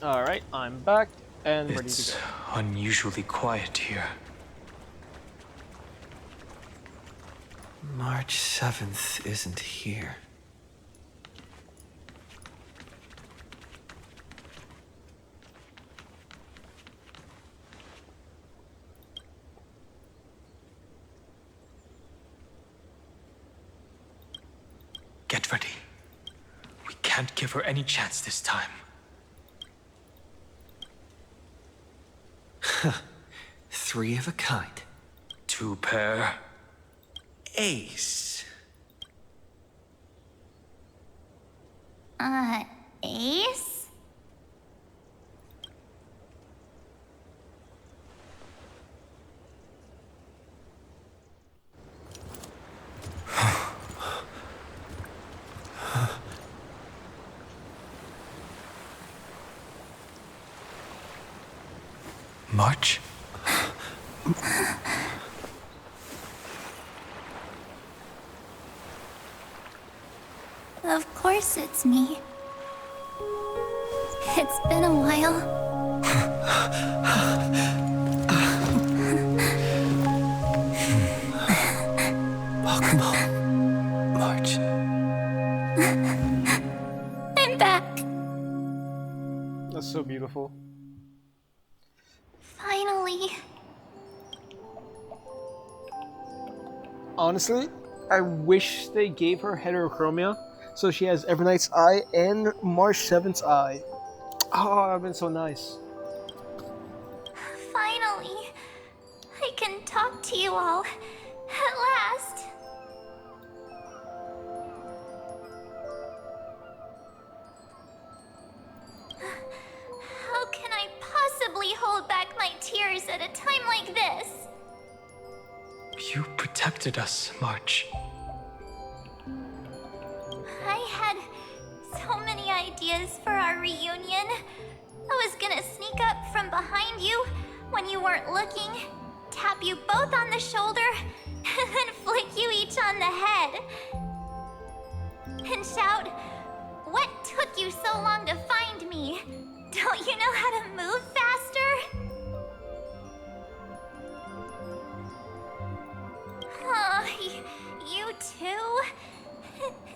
Alright, I'm back and ready to It's go. unusually quiet here. March 7th isn't here. Get ready. We can't give her any chance this time. Three of a kind. Two pair. Ace. Ace? March? Of course it's me. It's been a while. Welcome home, March. I'm back. That's so beautiful. Finally. Honestly, I wish they gave her heterochromia so she has Evernight's eye and March 7th's eye. Oh, that would have been so nice. Finally. I can talk to you all. At last. How can I possibly hold back my tears at a time like this? You protected us, March. I had so many ideas for our reunion. I was gonna sneak up from behind you when you weren't looking, tap you both on the shoulder, and then flick you each on the head. And shout, "What took you so long to find me? Don't you know how to move faster?" Oh, you too?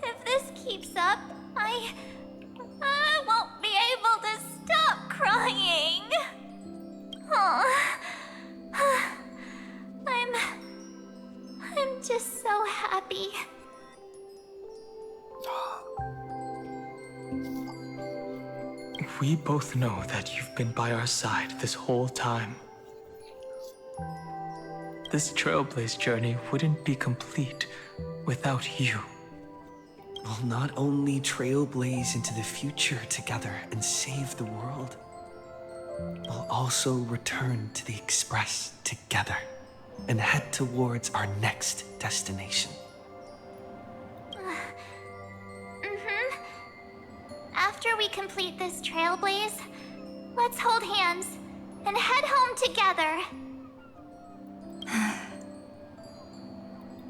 If this keeps up, I won't be able to stop crying. Oh, I'm just so happy. We both know that you've been by our side this whole time. This Trailblaze journey wouldn't be complete without you. We'll not only trailblaze into the future together and save the world, we'll also return to the Express together and head towards our next destination. After we complete this trailblaze, let's hold hands and head home together.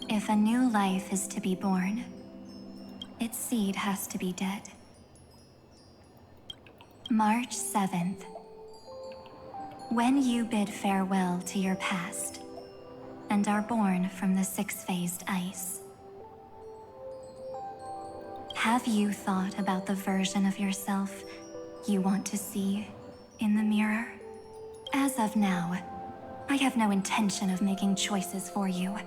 If a new life is to be born, its seed has to be dead. March 7th. When you bid farewell to your past and are born from the six-phased ice, have you thought about the version of yourself you want to see in the mirror? As of now, I have no intention of making choices for you.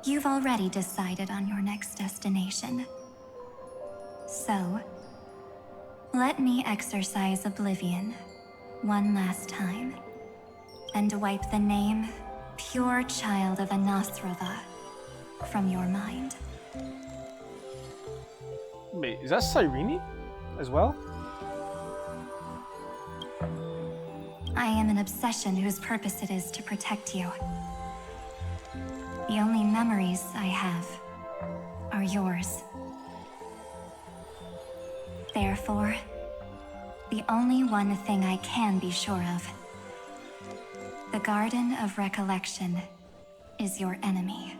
You've already decided on your next destination. So, let me exercise oblivion one last time and wipe the name Pure Child of Anasrova from your mind. Wait, is that Cyrene as well? I am an obsession whose purpose it is to protect you. The only memories I have are yours. Therefore, the only one thing I can be sure of, the Garden of Recollection is your enemy.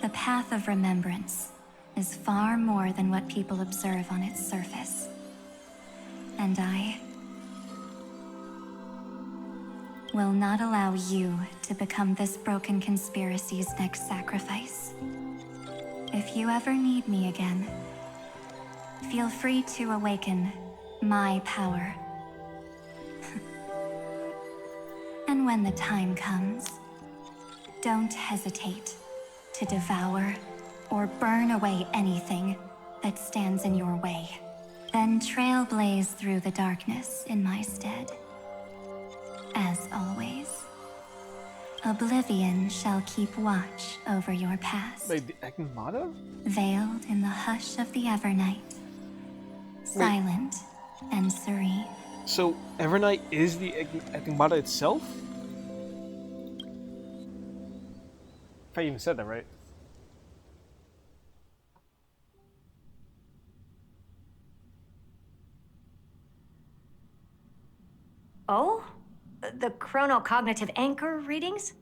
The Path of Remembrance is far more than what people observe on its surface. and I will not allow you to become this broken conspiracy's next sacrifice. If you ever need me again, feel free to awaken my power. And when the time comes, don't hesitate to devour or burn away anything that stands in your way. Then trailblaze through the darkness in my stead. As always, oblivion shall keep watch over your past. Wait, the Agmata? Veiled in the hush of the Evernight. Silent and serene. So, Evernight is the Agmata itself? If I even said that right. Oh? The chronocognitive anchor readings?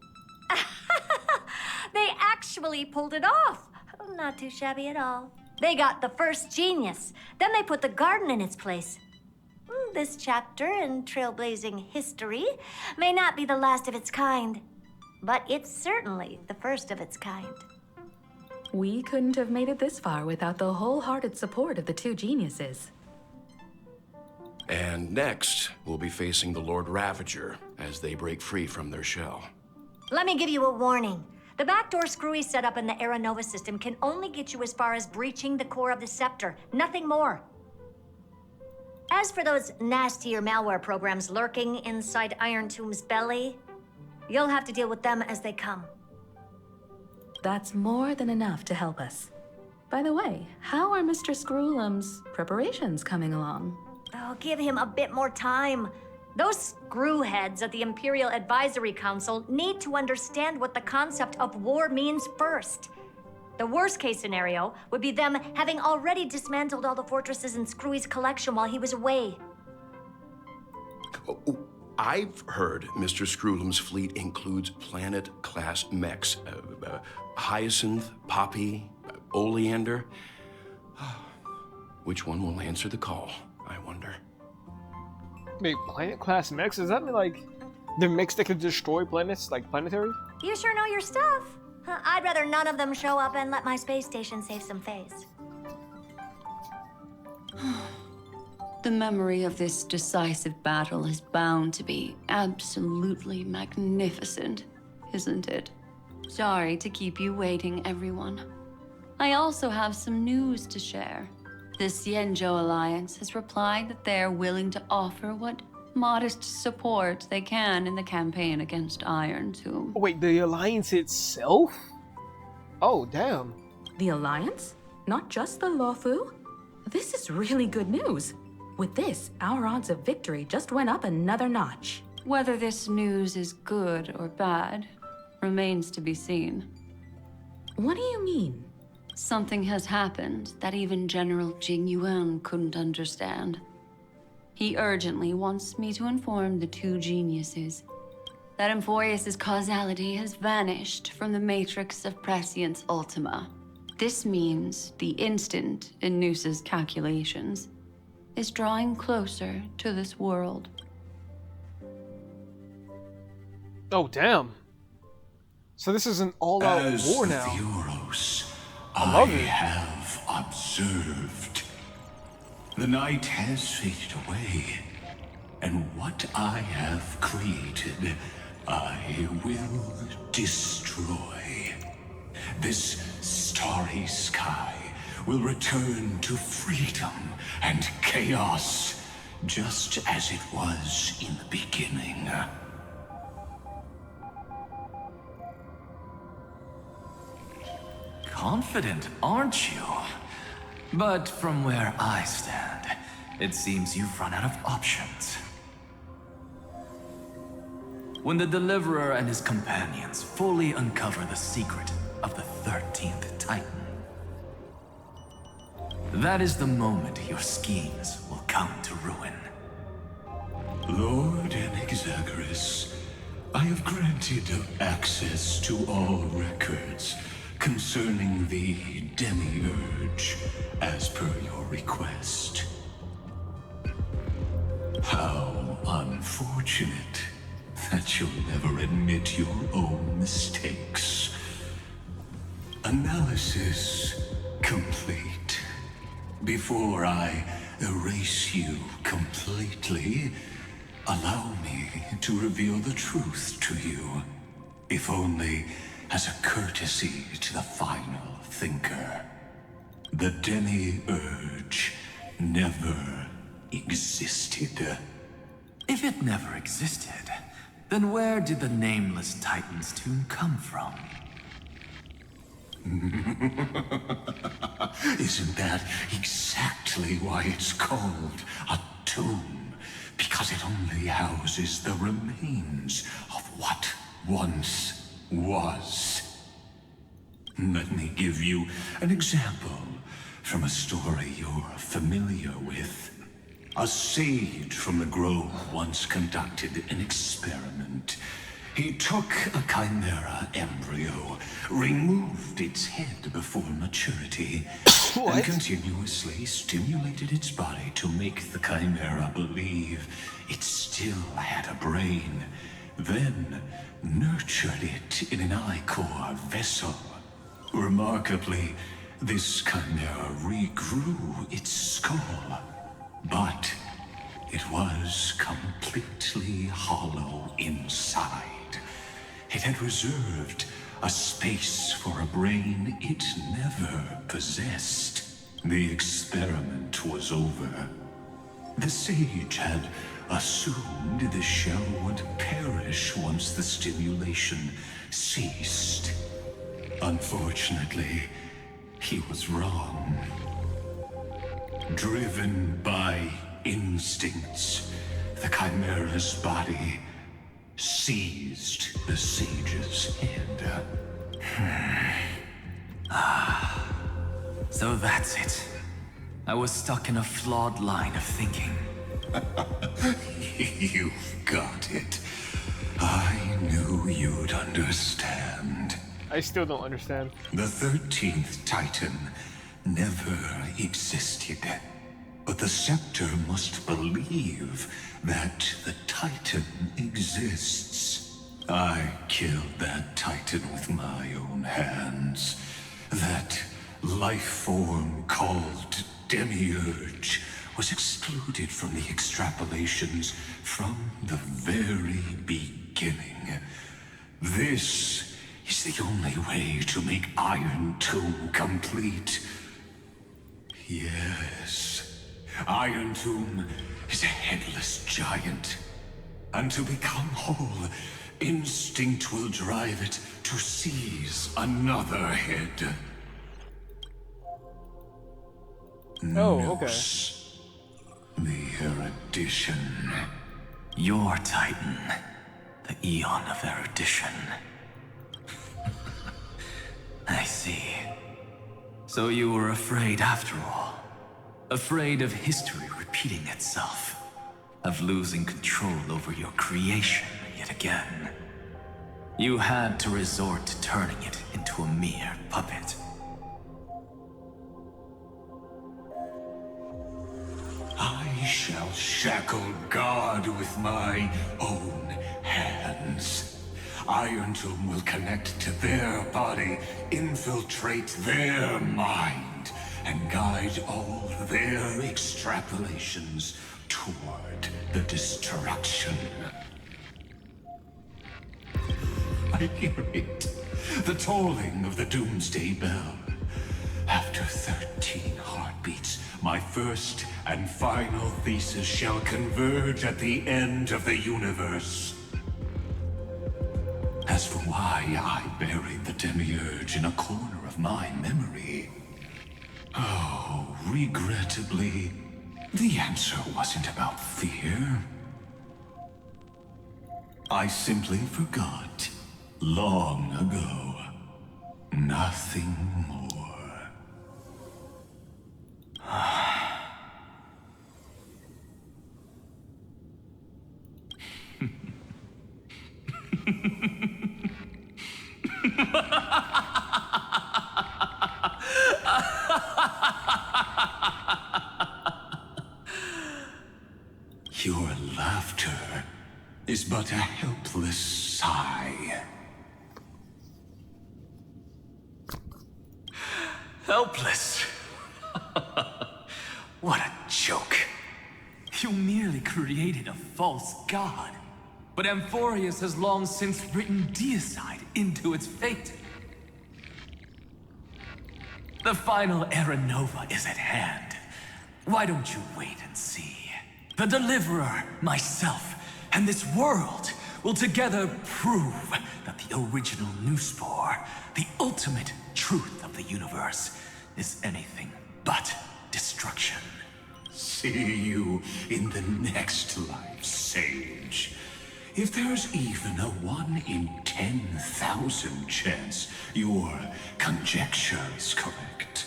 They actually pulled it off. Not too shabby at all. They got the first genius. Then they put the garden in its place. This chapter in trailblazing history may not be the last of its kind, but it's certainly the first of its kind. We couldn't have made it this far without the wholehearted support of the two geniuses. And next, we'll be facing the Lord Ravager as they break free from their shell. Let me give you a warning. The backdoor screwy setup in the Aeronova system can only get you as far as breaching the core of the scepter, nothing more. As for those nastier malware programs lurking inside Iron Tomb's belly, you'll have to deal with them as they come. That's more than enough to help us. By the way, how are Mr. Screwlum's preparations coming along? Oh, give him a bit more time. Those screwheads at the Imperial Advisory Council need to understand what the concept of war means first. The worst case scenario would be them having already dismantled all the fortresses in Screwy's collection while he was away. Oh, I've heard Mr. Screwlum's fleet includes planet-class mechs. Hyacinth, Poppy, Oleander. Which one will answer the call, I wonder? Wait, planet-class mechs? Does that mean, like, they're mechs that could destroy planets, like planetary? You sure know your stuff. I'd rather none of them show up and let my space station save some face. The memory of this decisive battle is bound to be absolutely magnificent, isn't it? Sorry to keep you waiting, everyone. I also have some news to share. The Xianzhou Alliance has replied that they're willing to offer what modest support they can in the campaign against Iron Tomb. Oh, wait, the Alliance itself? Oh, damn. The Alliance? Not just the Luofu? This is really good news. With this, our odds of victory just went up another notch. Whether this news is good or bad remains to be seen. What do you mean? Something has happened that even General Jing Yuan couldn't understand. He urgently wants me to inform the two geniuses that Emphorius' causality has vanished from the matrix of Prescience Ultima. This means the instant in Noose's calculations is drawing closer to this world. Oh, damn. So this is an all-out war now. Thuros, I I love it. have observed. The night has faded away, and what I have created, I will destroy. This starry sky will return to freedom and chaos, just as it was in the beginning. Confident, aren't you? But from where I stand, it seems you've run out of options. When the Deliverer and his companions fully uncover the secret of the 13th Titan, that is the moment your schemes will come to ruin. Lord Enexagoras, I have granted access to all records concerning the Demiurge, as per your request. How unfortunate that you'll never admit your own mistakes. Analysis complete. Before I erase you completely, allow me to reveal the truth to you, if only as a courtesy to the final thinker. The demiurge never existed. If it never existed, then where did the nameless Titan's tomb come from? Isn't that exactly why it's called a tomb? Because it only houses the remains of what once was. Let me give you an example from a story you're familiar with. A sage from the grove once conducted an experiment. He took a chimera embryo, removed its head before maturity, and continuously stimulated its body to make the chimera believe it still had a brain. Then nurtured it in an ichor vessel. Remarkably, this chimera regrew its skull, but it was completely hollow inside. It had reserved a space for a brain it never possessed. The experiment was over. The sage had assumed the shell would perish once the stimulation ceased. Unfortunately, he was wrong. Driven by instincts, the chimera's body seized the sage's head. So that's it. I was stuck in a flawed line of thinking. You've got it. I knew you'd understand. I still don't understand. The 13th Titan never existed. But the scepter must believe that the Titan exists. I killed that Titan with my own hands. That life form called Demiurge was excluded from the extrapolations from the very beginning. This is the only way to make Iron Tomb complete. Yes. Iron Tomb is a headless giant. And to become whole, instinct will drive it to seize another head. Oh, okay. Menace, the erudition. Your Titan, the Eon of Erudition. I see. So you were afraid after all. Afraid of history repeating itself. Of losing control over your creation yet again. You had to resort to turning it into a mere puppet. I shall shackle God with my own hands. Iron Tomb will connect to their body, infiltrate their mind, and guide all their extrapolations toward the destruction. I hear it. The tolling of the doomsday bell. After 13 heartbeats, my first and final thesis shall converge at the end of the universe. As for why I buried the Demiurge in a corner of my memory, oh, regrettably, the answer wasn't about fear. I simply forgot, long ago. Nothing more. Your laughter is but a helpless sigh. Helpless? What a joke. You merely created a false god. But Amphorius has long since written deicide into its fate. The final Era Nova is at hand. Why don't you wait and see? The Deliverer, myself, and this world will together prove that the original Newspore, the ultimate truth of the universe, is anything but destruction. See you in the next life, Sage. If there's even a 1 in 10,000 chance your conjecture is correct,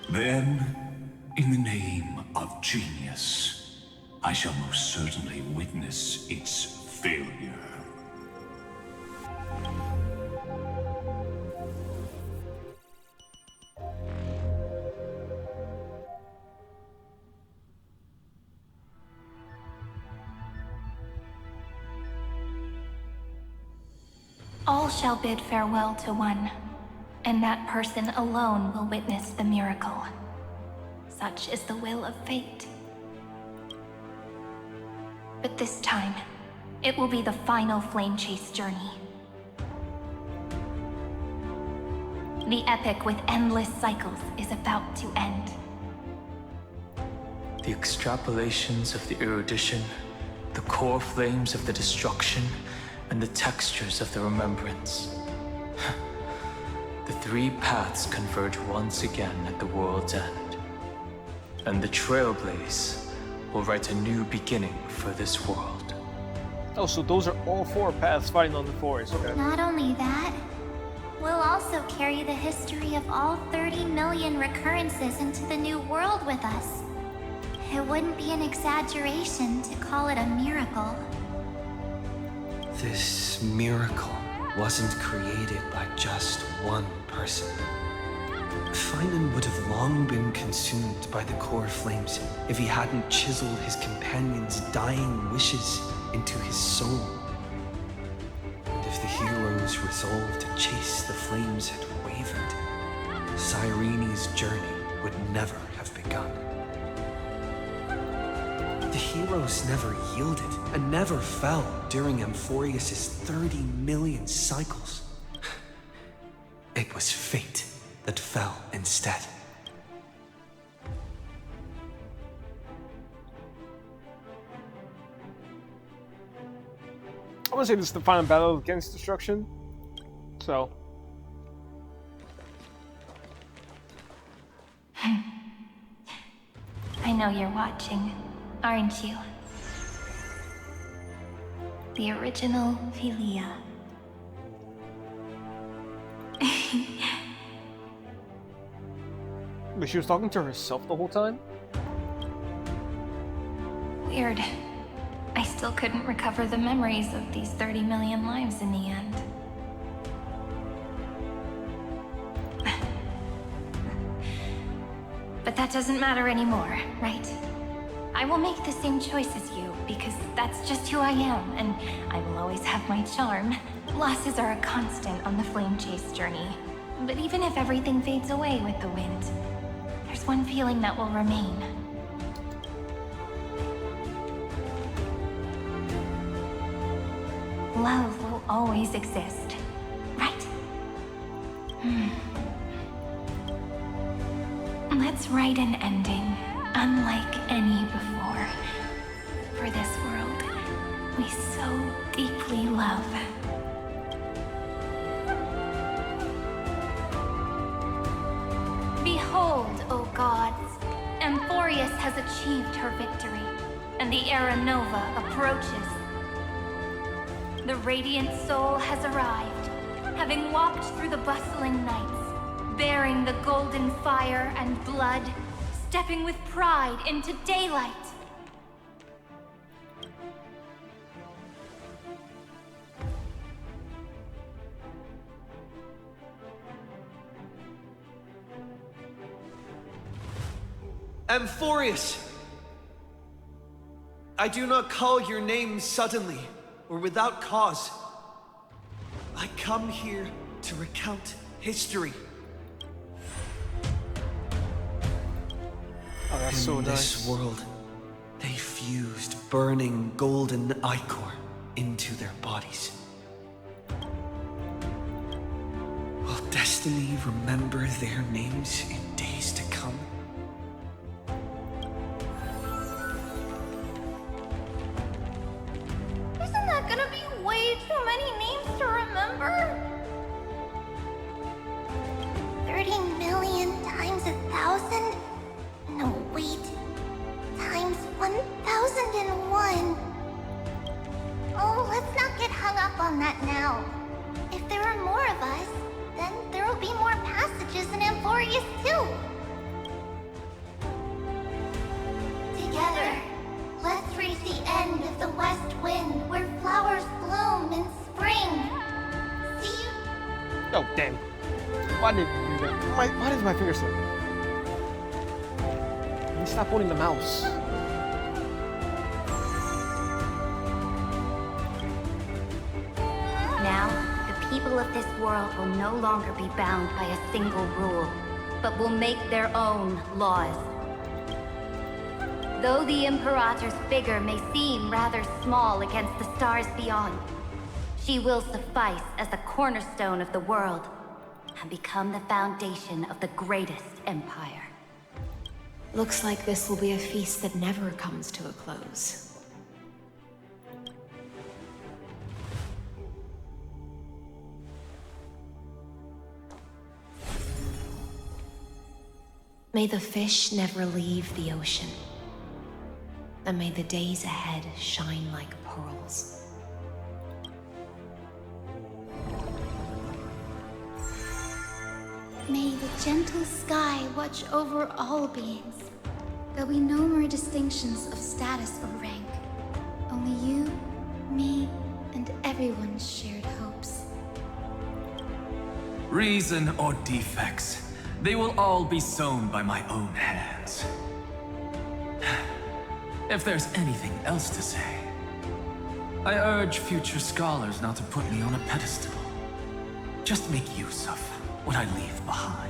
then, in the name of genius, I shall most certainly witness its failure. All shall bid farewell to one, and that person alone will witness the miracle. Such is the will of fate. But this time, it will be the final flame chase journey. The epic with endless cycles is about to end. The extrapolations of the erudition, the core flames of the destruction, and the textures of the remembrance. The three paths converge once again at the world's end. And the Trailblaze will write a new beginning for this world. Oh, so those are all 4 paths fighting on the forest. Okay. Not only that, we'll also carry the history of all 30 million recurrences into the new world with us. It wouldn't be an exaggeration to call it a miracle. This miracle wasn't created by just one person. Finan would have long been consumed by the core flames if he hadn't chiseled his companion's dying wishes into his soul. And if the hero's resolve to chase the flames had wavered, Cyrene's journey would never have begun. The heroes never yielded and never fell during Amphorius' 30 million cycles. It was fate that fell instead. I want to say this is the final battle against destruction. So. I know you're watching, aren't you? The original Philia. But she was talking to herself the whole time? Weird. I still couldn't recover the memories of these 30 million lives in the end. But that doesn't matter anymore, right? I will make the same choice as you, because that's just who I am, and I will always have my charm. Losses are a constant on the flame chase journey. But even if everything fades away with the wind, there's one feeling that will remain. Love will always exist, right? Let's write an ending, unlike any before. For this world we so deeply love. Behold, O gods, Amphorius has achieved her victory, and the Era Nova approaches. The radiant soul has arrived, having walked through the bustling nights, bearing the golden fire and blood, stepping with pride into daylight. Amphorius! I do not call your name suddenly or without cause. I come here to recount history. Oh, that's so In nice. this world, they fused burning golden ichor into their bodies. Will destiny remember their names in days to come? Isn't that gonna be way too many names to remember? 30 million times 1,000? No, wait. Times 1,001. Oh, let's not get hung up on that now. If there are more of us, then there will be more passages in Amphorius too. Together, let's reach the end of the west wind where flowers bloom in spring. See? Oh, damn. Why did you do that? Why does my finger slip? Let me stop holding the mouse. Now, the people of this world will no longer be bound by a single rule, but will make their own laws. Though the Imperator's figure may seem rather small against the stars beyond, she will suffice as the cornerstone of the world and become the foundation of the greatest empire. Looks like this will be a feast that never comes to a close. May the fish never leave the ocean, and may the days ahead shine like pearls. May the gentle sky watch over all beings. There'll be no more distinctions of status or rank. Only you, me, and everyone's shared hopes. Reason or defects, they will all be sown by my own hands. If there's anything else to say, I urge future scholars not to put me on a pedestal. Just make use of what I leave behind.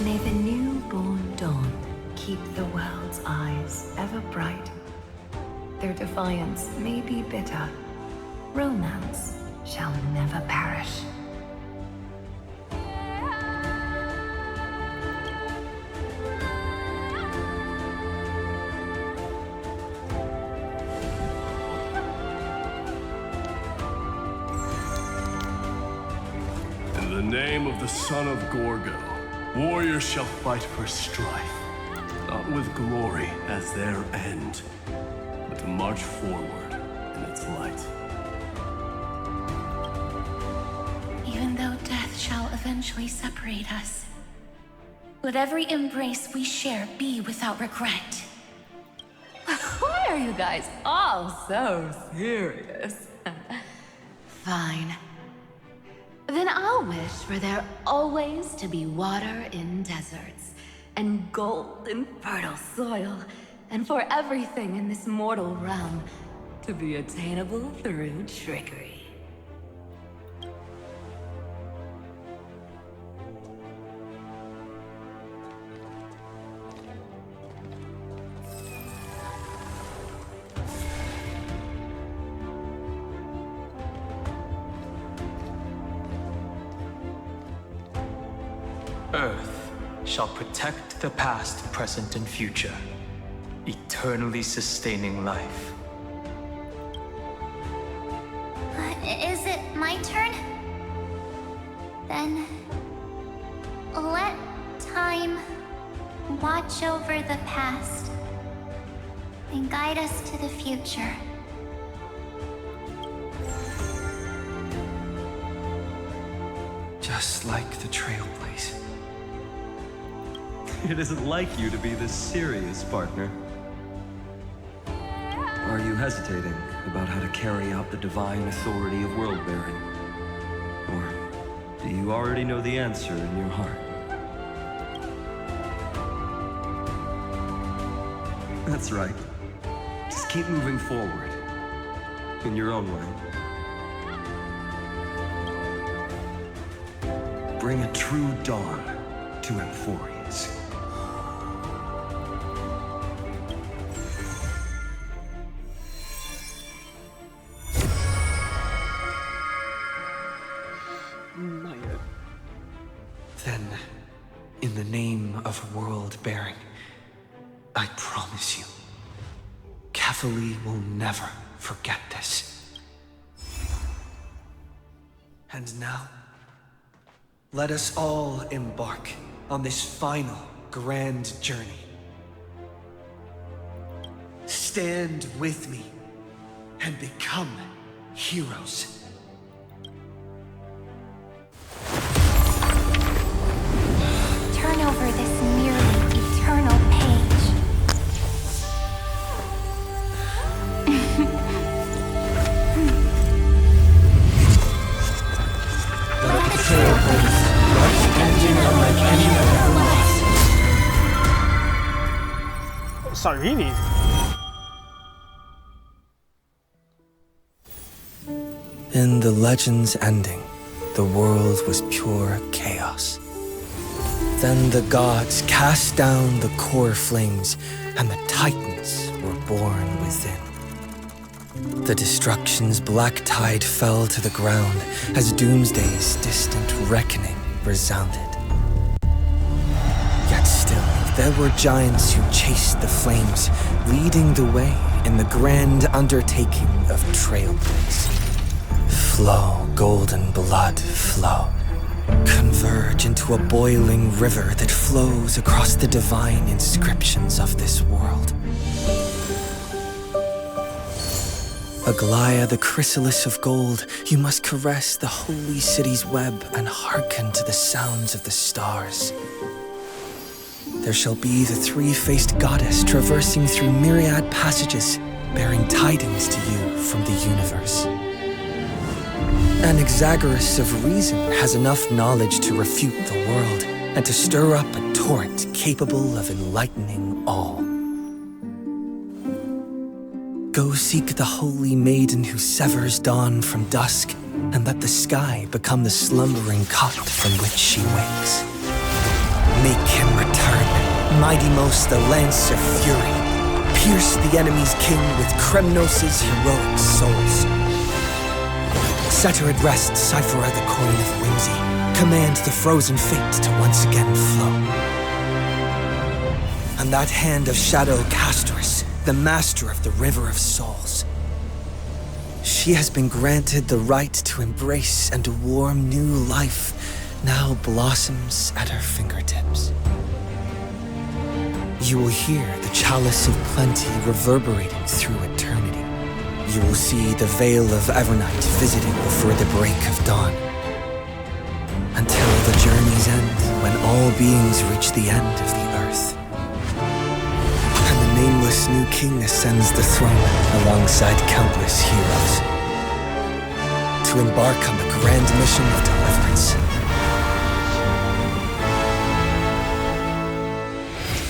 May the newborn dawn keep the world's eyes ever bright. Their defiance may be bitter. Romance shall never perish. In the name of the son of Gorgo, warriors shall fight for strife, not with glory as their end, but to march forward in its light. Even though death shall eventually separate us, let every embrace we share be without regret. Why are you guys all so serious? Fine. Then I'll wish for there always to be water in deserts, and gold in fertile soil, and for everything in this mortal realm to be attainable through trickery. Earth shall protect the past, present, and future, eternally sustaining life. Is it my turn? Then let time watch over the past and guide us to the future. Just like the Trailblaze. It isn't like you to be this serious, partner. Are you hesitating about how to carry out the divine authority of world-bearing? Or do you already know the answer in your heart? That's right. Just keep moving forward. In your own way. Bring a true dawn to Emphorius. Not yet. Then, in the name of world-bearing, I promise you, Catholi will never forget this. And now, let us all embark on this final grand journey. Stand with me and become heroes. Turn over this nearly eternal page. Let the trail blaze, bright ending unlike any other was. Sarini. In the legend's ending, the world was pure chaos. Then the gods cast down the core flames, and the Titans were born within. The destruction's black tide fell to the ground as Doomsday's distant reckoning resounded. Yet still, there were giants who chased the flames, leading the way in the grand undertaking of Trailblaze. Flow, golden blood, flow. Converge into a boiling river that flows across the divine inscriptions of this world. Aglaya, the chrysalis of gold, you must caress the holy city's web and hearken to the sounds of the stars. There shall be the three-faced goddess traversing through myriad passages, bearing tidings to you from the universe. Anaxagoras of reason has enough knowledge to refute the world and to stir up a torrent capable of enlightening all. Go seek the holy maiden who severs dawn from dusk, and let the sky become the slumbering cot from which she wakes. Make him return, mighty most the lance of fury. Pierce the enemy's king with Kremnos' heroic souls. Set her at rest, Cyphera the coin of whimsy. Command the frozen fate to once again flow. And that hand of Shadow Castris, the master of the River of Souls. She has been granted the right to embrace and to warm new life, now blossoms at her fingertips. You will hear the chalice of plenty reverberating through eternity. You will see the veil of Evernight visiting before the break of dawn. Until the journey's end, when all beings reach the end of the earth. And the nameless new king ascends the throne alongside countless heroes. To embark on the grand mission of deliverance.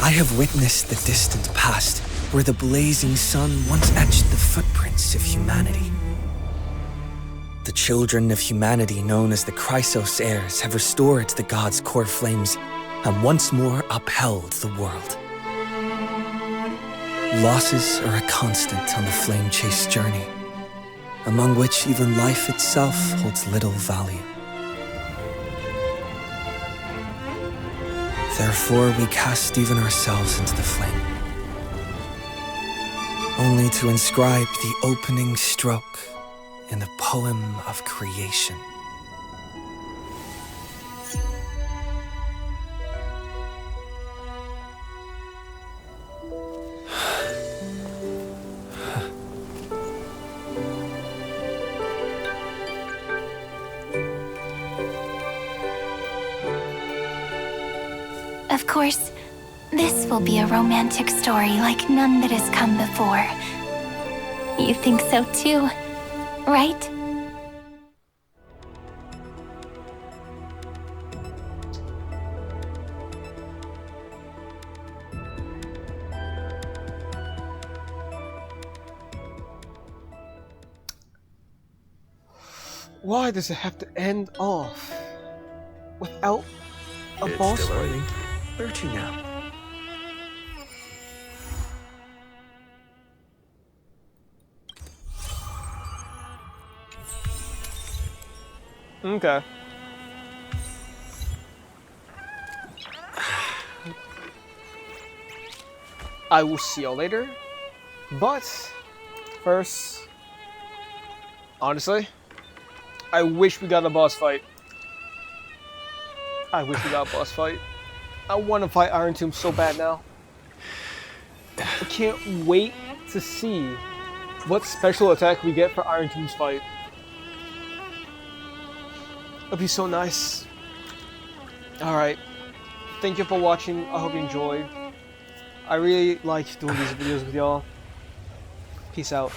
I have witnessed the distant past, where the blazing sun once etched the footprints of humanity. The children of humanity, known as the Chrysos heirs, have restored the gods' core flames and once more upheld the world. Losses are a constant on the flame-chased journey, among which even life itself holds little value. Therefore, we cast even ourselves into the flame, only to inscribe the opening stroke in the poem of creation. Of course, this will be a romantic story like none that has come before. You think so too, right? Why does it have to end off without a It's boss still fight? early. Where to now? Okay. I will see you later. But first, honestly, I wish we got a boss fight. I wish we got a boss fight. I want to fight Iron Tomb so bad now. I can't wait to see what special attack we get for Iron Tomb's fight. It'll be so nice. Alright. Thank you for watching. I hope you enjoyed. I really like doing these videos with y'all. Peace out.